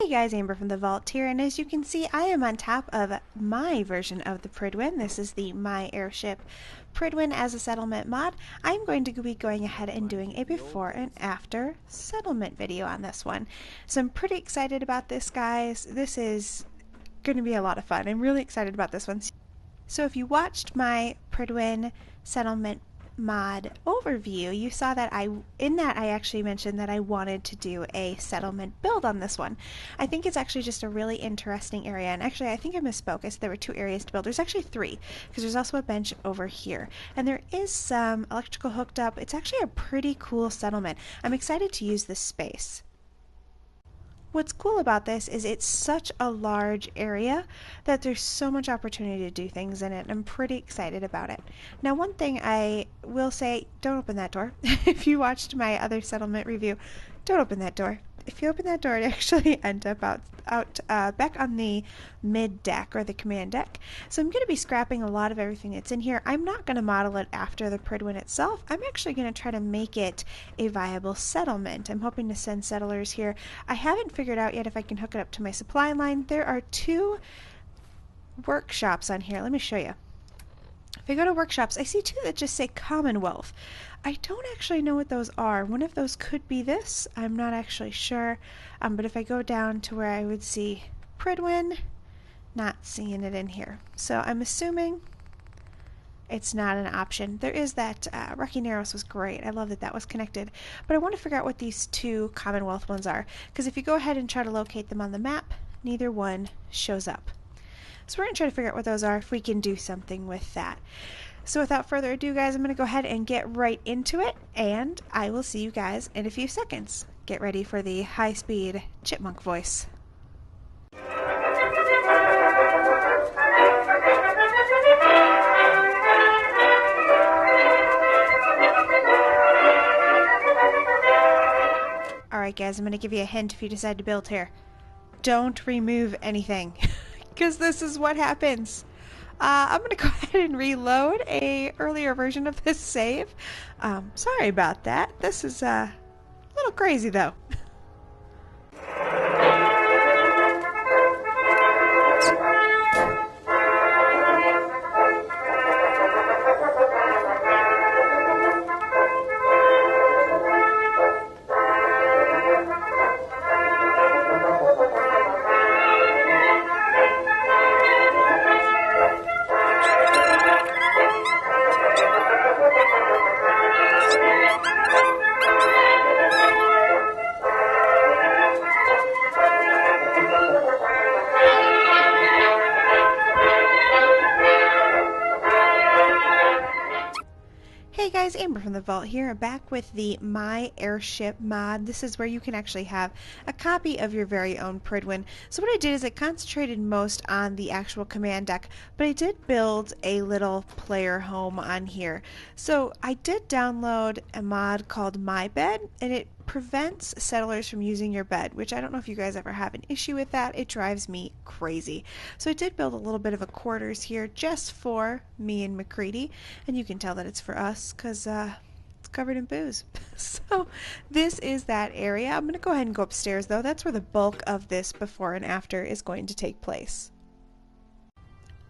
Hey guys, Amber from the Vault here, and as you can see, I am on top of my version of the Prydwen. This is the My Airship Prydwen as a settlement mod. I'm going to be going ahead and doing a before and after settlement video on this one. So I'm pretty excited about this, guys. This is going to be a lot of fun. I'm really excited about this one. So if you watched my Prydwen settlement mod overview, you saw that I actually mentioned that I wanted to do a settlement build on this one. I think it's actually just a really interesting area, and actually I think I misspoke. I said there were 2 areas to build. There's actually 3, because there's also a bench over here, and there is some electrical hooked up. It's actually a pretty cool settlement. I'm excited to use this space. What's cool about this is it's such a large area that there's so much opportunity to do things in it. I'm pretty excited about it. Now, one thing I will say, don't open that door. If you watched my other settlement review, don't open that door. If you open that door, it actually ends up back on the mid deck or the command deck. So I'm going to be scrapping a lot of everything that's in here. I'm not going to model it after the Prydwen itself. I'm actually going to try to make it a viable settlement. I'm hoping to send settlers here. I haven't figured out yet if I can hook it up to my supply line. There are 2 workshops on here. Let me show you. If I go to workshops, I see 2 that just say Commonwealth. I don't actually know what those are. One of those could be this. I'm not actually sure. But if I go down to where I would see Prydwen, not seeing it in here. So I'm assuming it's not an option. There is that Rocky Narrows was great. I love that that was connected. But I want to figure out what these 2 Commonwealth ones are, because if you go ahead and try to locate them on the map, neither one shows up. So we're going to try to figure out what those are, if we can do something with that. So without further ado, guys, I'm going to go ahead and get right into it, and I will see you guys in a few seconds. Get ready for the high-speed chipmunk voice. Alright guys, I'm going to give you a hint if you decide to build here. Don't remove anything, because this is what happens. I'm going to go ahead and reload a earlier version of this save. Sorry about that. This is a little crazy though. Hey guys, Amber from the Vault here, back with the My Airship mod. This is where you can actually have a copy of your very own Prydwen. So what I did is I concentrated most on the actual command deck, but I did build a little player home on here. So I did download a mod called My Bed, and it prevents settlers from using your bed, which I don't know if you guys ever have an issue with that. It drives me crazy. So I did build a little bit of a quarters here just for me and McCready, and you can tell that it's for us because it's covered in booze. So this is that area. I'm going to go ahead and go upstairs though. That's where the bulk of this before and after is going to take place.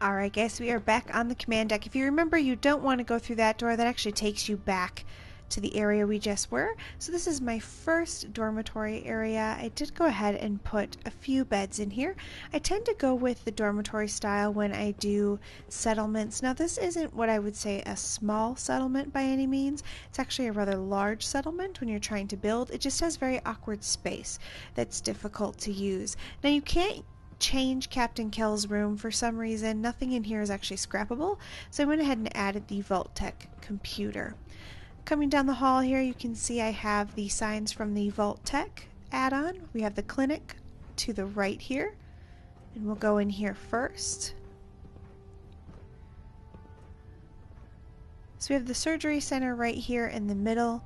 Alright guys, we are back on the command deck. If you remember, you don't want to go through that door. That actually takes you back to the area we just were. So this is my first dormitory area. I did go ahead and put a few beds in here. I tend to go with the dormitory style when I do settlements. Now this isn't what I would say a small settlement by any means. It's actually a rather large settlement when you're trying to build. It just has very awkward space that's difficult to use. Now you can't change Captain Kell's room for some reason. Nothing in here is actually scrappable, so I went ahead and added the Vault-Tec computer. Coming down the hall here, you can see I have the signs from the Vault-Tec add-on. We have the clinic to the right here, and we'll go in here first. So we have the surgery center right here in the middle,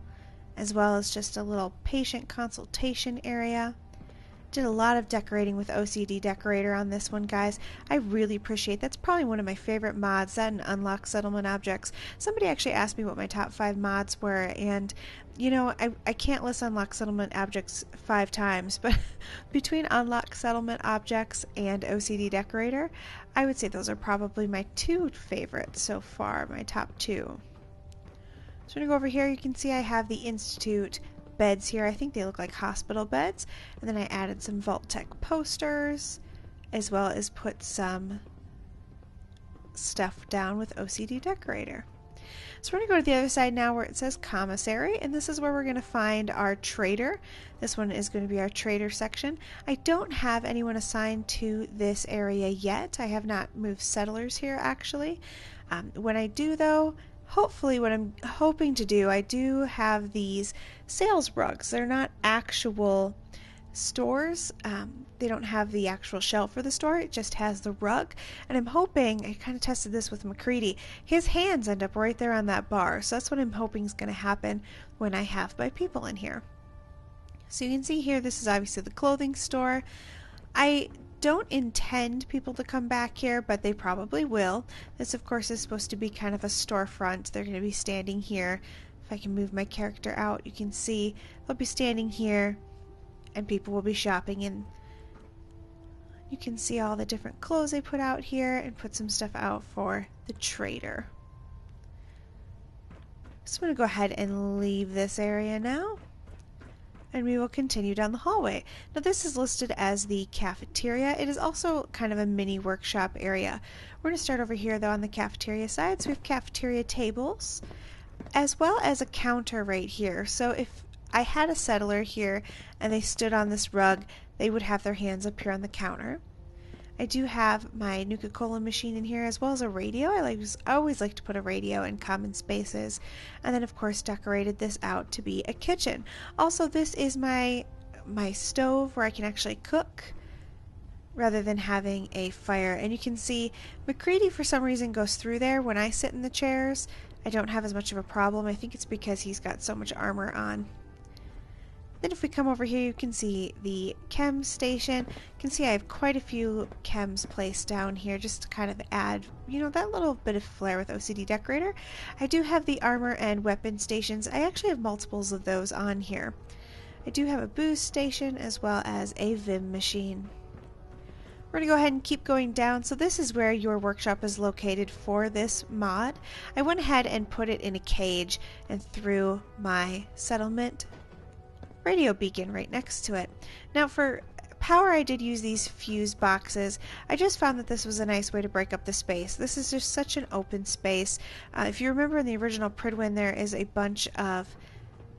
as well as just a little patient consultation area. Did a lot of decorating with OCD Decorator on this one, guys. I really appreciate that's probably one of my favorite mods, that and Unlock Settlement Objects. Somebody actually asked me what my top 5 mods were, and you know, I can't list Unlock Settlement Objects 5 times, but between Unlock Settlement Objects and OCD Decorator, I would say those are probably my 2 favorites so far, my top 2. So I'm going to go over here. You can see I have the Institute beds here. I think they look like hospital beds. And then I added some Vault-Tec posters, as well as put some stuff down with OCD Decorator. So we're going to go to the other side now where it says Commissary, and this is where we're going to find our trader. This one is going to be our trader section. I don't have anyone assigned to this area yet. I have not moved settlers here, actually. When I do, though, hopefully what I'm hoping to do, I do have these sales rugs. They're not actual stores. They don't have the actual shelf for the store. It just has the rug. And I'm hoping, I kind of tested this with McCready, his hands end up right there on that bar. So that's what I'm hoping is going to happen when I have my people in here. So you can see here, this is obviously the clothing store. I don't intend people to come back here, but they probably will. This, of course, is supposed to be kind of a storefront. They're going to be standing here. If I can move my character out, you can see they'll be standing here and people will be shopping, and you can see all the different clothes they put out here and put some stuff out for the trader. So I'm going to go ahead and leave this area now, and we will continue down the hallway. Now this is listed as the cafeteria. It is also kind of a mini workshop area. We're going to start over here though on the cafeteria side. So we have cafeteria tables as well as a counter right here. So if I had a settler here and they stood on this rug, they would have their hands up here on the counter. I do have my Nuka-Cola machine in here as well as a radio. I always like to put a radio in common spaces. And then of course decorated this out to be a kitchen. Also, this is my stove where I can actually cook rather than having a fire. And you can see McCready for some reason goes through there. When I sit in the chairs, I don't have as much of a problem. I think it's because he's got so much armor on. Then if we come over here, you can see the chem station. You can see I have quite a few chems placed down here just to kind of add, you know, that little bit of flair with OCD Decorator. I do have the armor and weapon stations. I actually have multiples of those on here. I do have a boost station as well as a Vim machine. We're going to go ahead and keep going down. So this is where your workshop is located for this mod. I went ahead and put it in a cage and threw my settlement radio beacon right next to it. Now for power, I did use these fuse boxes. I just found that this was a nice way to break up the space. This is just such an open space. If you remember in the original Prydwen, there is a bunch of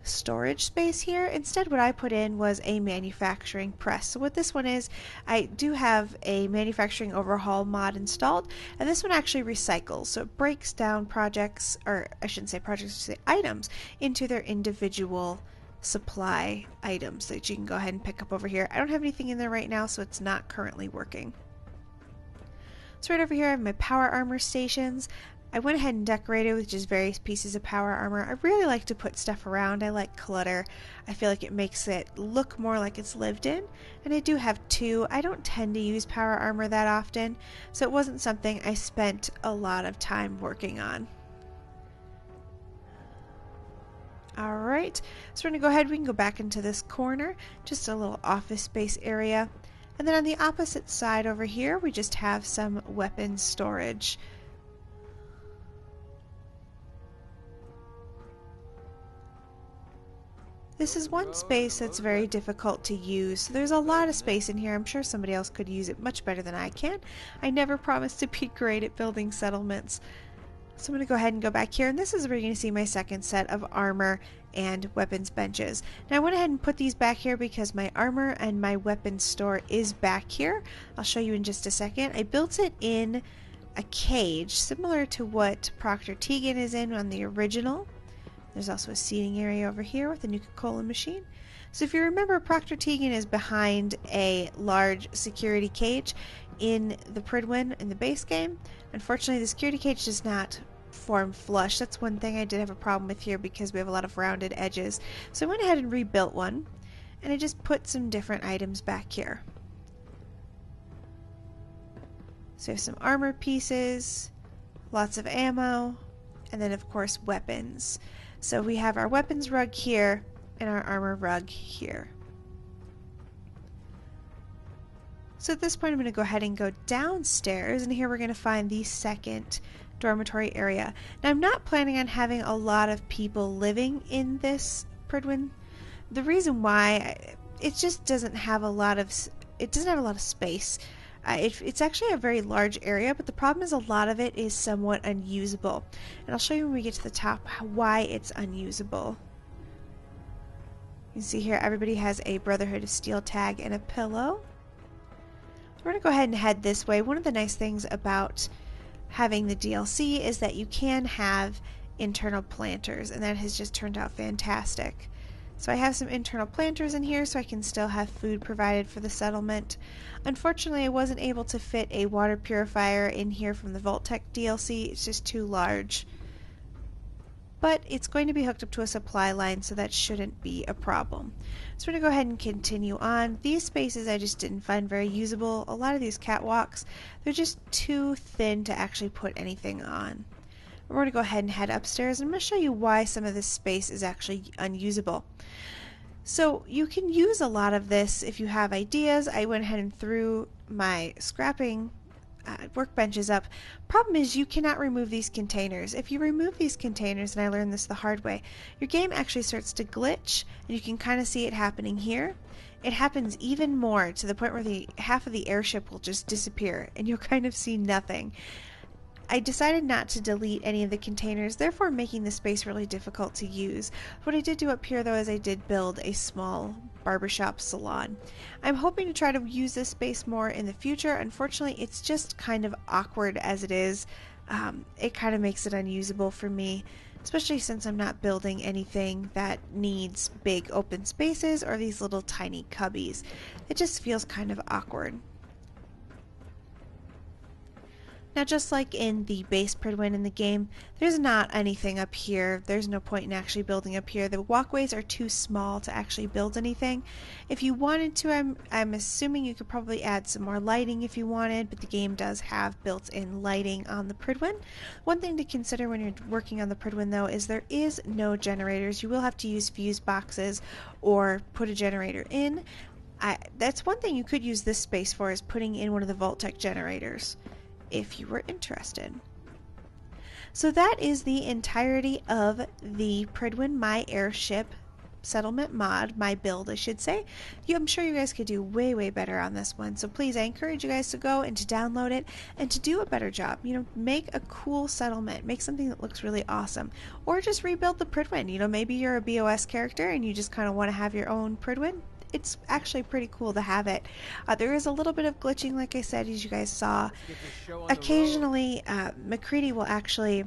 storage space here. Instead, what I put in was a manufacturing press. So what this one is, I do have a manufacturing overhaul mod installed, and this one actually recycles. So it breaks down projects, or I shouldn't say projects, I should say items, into their individual supply items that you can go ahead and pick up over here. I don't have anything in there right now, so it's not currently working. So right over here I have my power armor stations. I went ahead and decorated with just various pieces of power armor. I really like to put stuff around. I like clutter. I feel like it makes it look more like it's lived in. And I do have 2. I don't tend to use power armor that often, so it wasn't something I spent a lot of time working on. Alright, so we're going to go ahead, we can go back into this corner, just a little office space area. And then on the opposite side over here, we just have some weapon storage. This is one space that's very difficult to use. So there's a lot of space in here. I'm sure somebody else could use it much better than I can. I never promised to be great at building settlements. So I'm going to go ahead and go back here, and this is where you're going to see my second set of armor and weapons benches. Now I went ahead and put these back here because my armor and my weapons store is back here. I'll show you in just a second. I built it in a cage similar to what Proctor Tegan is in on the original. There's also a seating area over here with a Nuka-Cola machine. So if you remember, Proctor Tegan is behind a large security cage in the Prydwen in the base game. Unfortunately, the security cage does not form flush. That's one thing I did have a problem with here because we have a lot of rounded edges. So I went ahead and rebuilt one. and I just put some different items back here. So we have some armor pieces, lots of ammo, and then of course weapons. So we have our weapons rug here and our armor rug here. So at this point I'm going to go ahead and go downstairs, and here we're going to find the second dormitory area. Now I'm not planning on having a lot of people living in this Prydwen. The reason why, it just doesn't have a lot of space. It's actually a very large area, but the problem is a lot of it is somewhat unusable. And I'll show you when we get to the top why it's unusable. You can see here everybody has a Brotherhood of Steel tag and a pillow. We're going to go ahead and head this way. One of the nice things about having the DLC is that you can have internal planters, and that has just turned out fantastic. So I have some internal planters in here so I can still have food provided for the settlement. Unfortunately, I wasn't able to fit a water purifier in here from the Vault-Tec DLC. It's just too large. But it's going to be hooked up to a supply line, so that shouldn't be a problem. So we're going to go ahead and continue on. These spaces I just didn't find very usable. A lot of these catwalks, they're just too thin to actually put anything on. We're going to go ahead and head upstairs, and I'm going to show you why some of this space is actually unusable. So you can use a lot of this if you have ideas. I went ahead and threw my scrapping workbenches up. Problem is you cannot remove these containers. If you remove these containers, and I learned this the hard way, your game actually starts to glitch, and you can kind of see it happening here. It happens even more to the point where half of the airship will just disappear, and you'll kind of see nothing. I decided not to delete any of the containers, therefore making the space really difficult to use. What I did do up here though is I did build a small barbershop salon. I'm hoping to try to use this space more in the future. Unfortunately, it's just kind of awkward as it is. It kind of makes it unusable for me, especially since I'm not building anything that needs big open spaces or these little tiny cubbies. It just feels kind of awkward. Now, just like in the base Prydwen in the game, there's not anything up here. There's no point in actually building up here. The walkways are too small to actually build anything. If you wanted to, I'm assuming you could probably add some more lighting if you wanted, but the game does have built-in lighting on the Prydwen. One thing to consider when you're working on the Prydwen, though, is there is no generators. You will have to use fuse boxes or put a generator in. That's one thing you could use this space for, is putting in one of the Vault-Tec generators, if you were interested. So that is the entirety of the Prydwen My Airship settlement mod, my build I should say. I'm sure you guys could do way better on this one, so please, I encourage you guys to go and to download it and to do a better job. You know, make a cool settlement, make something that looks really awesome, or just rebuild the Prydwen. You know, maybe you're a BOS character and you just kind of want to have your own Prydwen. It's actually pretty cool to have it. There is a little bit of glitching, like I said, as you guys saw. Occasionally, McCready will actually,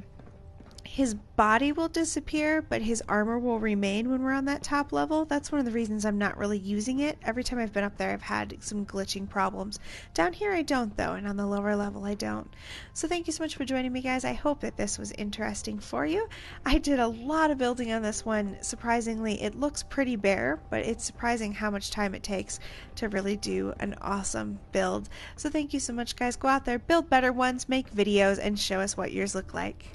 his body will disappear, but his armor will remain when we're on that top level. That's one of the reasons I'm not really using it. Every time I've been up there, I've had some glitching problems. Down here, I don't, though, and on the lower level, I don't. So thank you so much for joining me, guys. I hope that this was interesting for you. I did a lot of building on this one. Surprisingly, it looks pretty bare, but it's surprising how much time it takes to really do an awesome build. So thank you so much, guys. Go out there, build better ones, make videos, and show us what yours look like.